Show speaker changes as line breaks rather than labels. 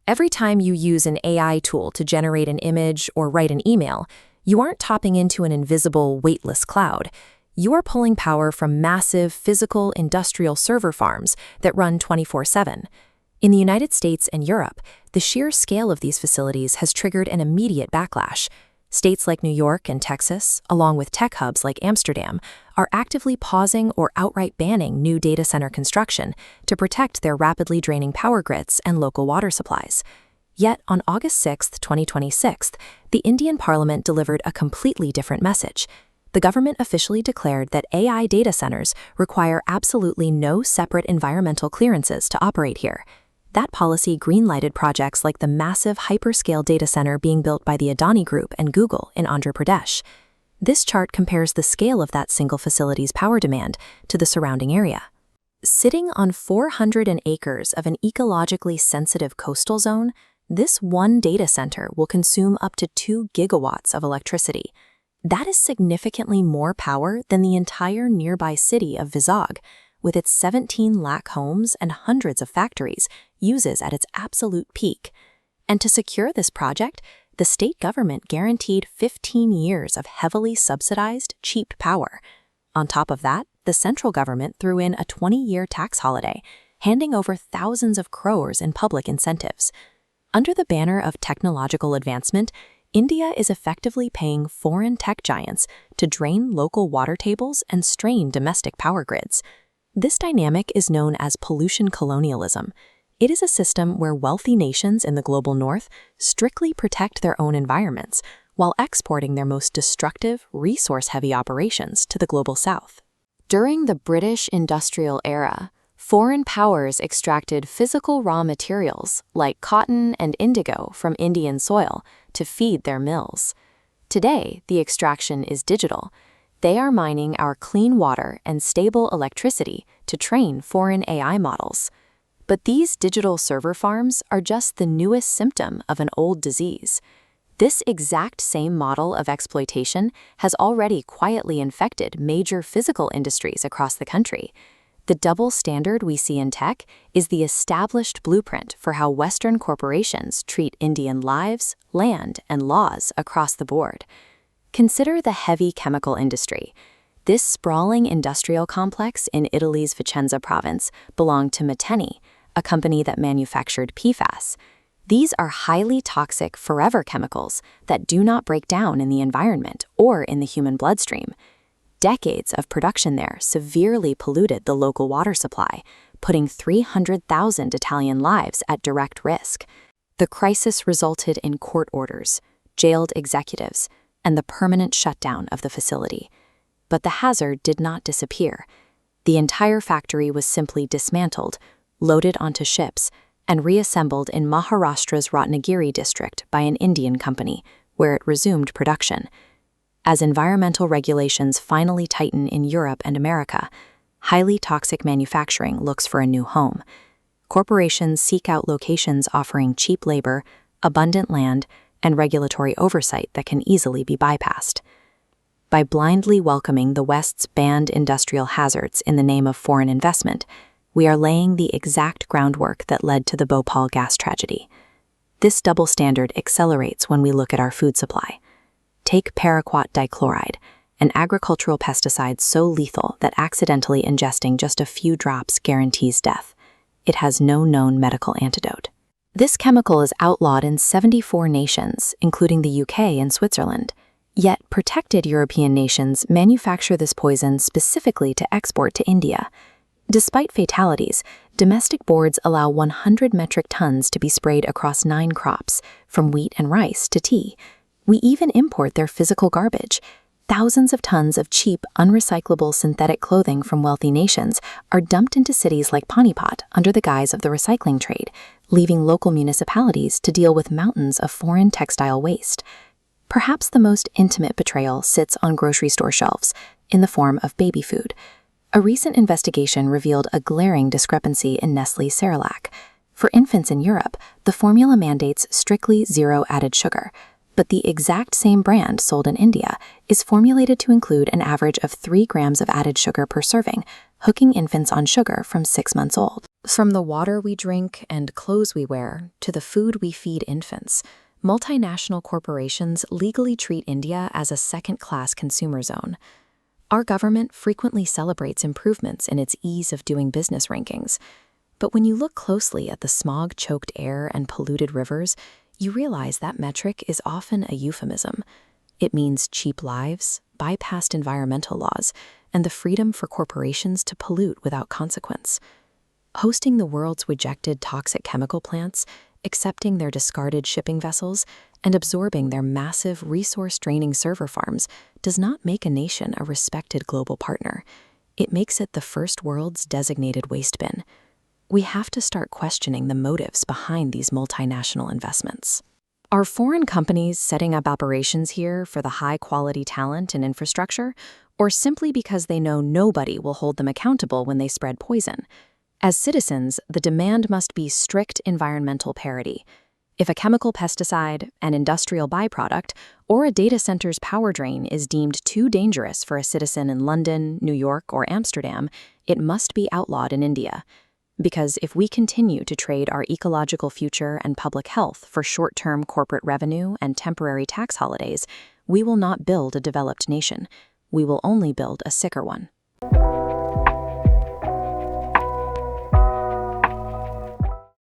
Every time you use an AI tool to generate an image or write an email, you aren't topping into an invisible, weightless cloud. You are pulling power from massive physical industrial server farms that run 24/7. In the United States and Europe, the sheer scale of these facilities has triggered an immediate backlash. States like New York and Texas, along with tech hubs like Amsterdam, are actively pausing or outright banning new data center construction to protect their rapidly draining power grids and local water supplies. Yet, on August 6, 2026, the Indian Parliament delivered a completely different message. The government officially declared that AI data centers require absolutely no separate environmental clearances to operate here. That policy greenlighted projects like the massive hyperscale data center being built by the Adani Group and Google in Andhra Pradesh. This chart compares the scale of that single facility's power demand to the surrounding area. Sitting on 400 acres of an ecologically sensitive coastal zone, this one data center will consume up to 2 gigawatts of electricity. That is significantly more power than the entire nearby city of Vizag, with its 17 lakh homes and hundreds of factories, uses at its absolute peak. And to secure this project, the state government guaranteed 15 years of heavily subsidized, cheap power. On top of that, the central government threw in a 20-year tax holiday, handing over thousands of crores in public incentives. Under the banner of technological advancement, India is effectively paying foreign tech giants to drain local water tables and strain domestic power grids. This dynamic is known as pollution colonialism. It is a system where wealthy nations in the global north strictly protect their own environments while exporting their most destructive, resource-heavy operations to the global south. During the British industrial era, foreign powers extracted physical raw materials like cotton and indigo from Indian soil to feed their mills. Today, the extraction is digital. They are mining our clean water and stable electricity to train foreign AI models. But these digital server farms are just the newest symptom of an old disease. This exact same model of exploitation has already quietly infected major physical industries across the country. The double standard we see in tech is the established blueprint for how Western corporations treat Indian lives, land, and laws across the board. Consider the heavy chemical industry. This sprawling industrial complex in Italy's Vicenza province belonged to Miteni, a company that manufactured PFAS. These are highly toxic forever chemicals that do not break down in the environment or in the human bloodstream. Decades of production there severely polluted the local water supply, putting 300,000 Italian lives at direct risk. The crisis resulted in court orders, jailed executives, and the permanent shutdown of the facility. But the hazard did not disappear. The entire factory was simply dismantled, loaded onto ships, and reassembled in Maharashtra's Ratnagiri district by an Indian company, where it resumed production. As environmental regulations finally tighten in Europe and America, highly toxic manufacturing looks for a new home. Corporations seek out locations offering cheap labor, abundant land, and regulatory oversight that can easily be bypassed. By blindly welcoming the West's banned industrial hazards in the name of foreign investment, we are laying the exact groundwork that led to the Bhopal gas tragedy. This double standard accelerates when we look at our food supply. Take Paraquat dichloride, an agricultural pesticide so lethal that accidentally ingesting just a few drops guarantees death. It has no known medical antidote. This chemical is outlawed in 74 nations, including the UK and Switzerland. Yet, protected European nations manufacture this poison specifically to export to India. Despite fatalities, domestic boards allow 100 metric tons to be sprayed across 9 crops, from wheat and rice to tea. We even import their physical garbage. Thousands of tons of cheap, unrecyclable synthetic clothing from wealthy nations are dumped into cities like Panipat under the guise of the recycling trade, leaving local municipalities to deal with mountains of foreign textile waste. Perhaps the most intimate betrayal sits on grocery store shelves, in the form of baby food. A recent investigation revealed a glaring discrepancy in Nestlé's Cerelac. For infants in Europe, the formula mandates strictly zero added sugar, but the exact same brand sold in India is formulated to include an average of 3 grams of added sugar per serving, hooking infants on sugar from 6 months old. From the water we drink and clothes we wear to the food we feed infants, multinational corporations legally treat India as a second-class consumer zone. Our government frequently celebrates improvements in its ease of doing business rankings. But when you look closely at the smog-choked air and polluted rivers, you realize that metric is often a euphemism. It means cheap lives, bypassed environmental laws, and the freedom for corporations to pollute without consequence. Hosting the world's rejected toxic chemical plants, accepting their discarded shipping vessels, and absorbing their massive resource-draining server farms does not make a nation a respected global partner. It makes it the first world's designated waste bin. We have to start questioning the motives behind these multinational investments. Are foreign companies setting up operations here for the high-quality talent and infrastructure, or simply because they know nobody will hold them accountable when they spread poison? As citizens, the demand must be strict environmental parity. If a chemical pesticide, an industrial byproduct, or a data center's power drain is deemed too dangerous for a citizen in London, New York, or Amsterdam, it must be outlawed in India. Because if we continue to trade our ecological future and public health for short-term corporate revenue and temporary tax holidays, we will not build a developed nation. We will only build a sicker one.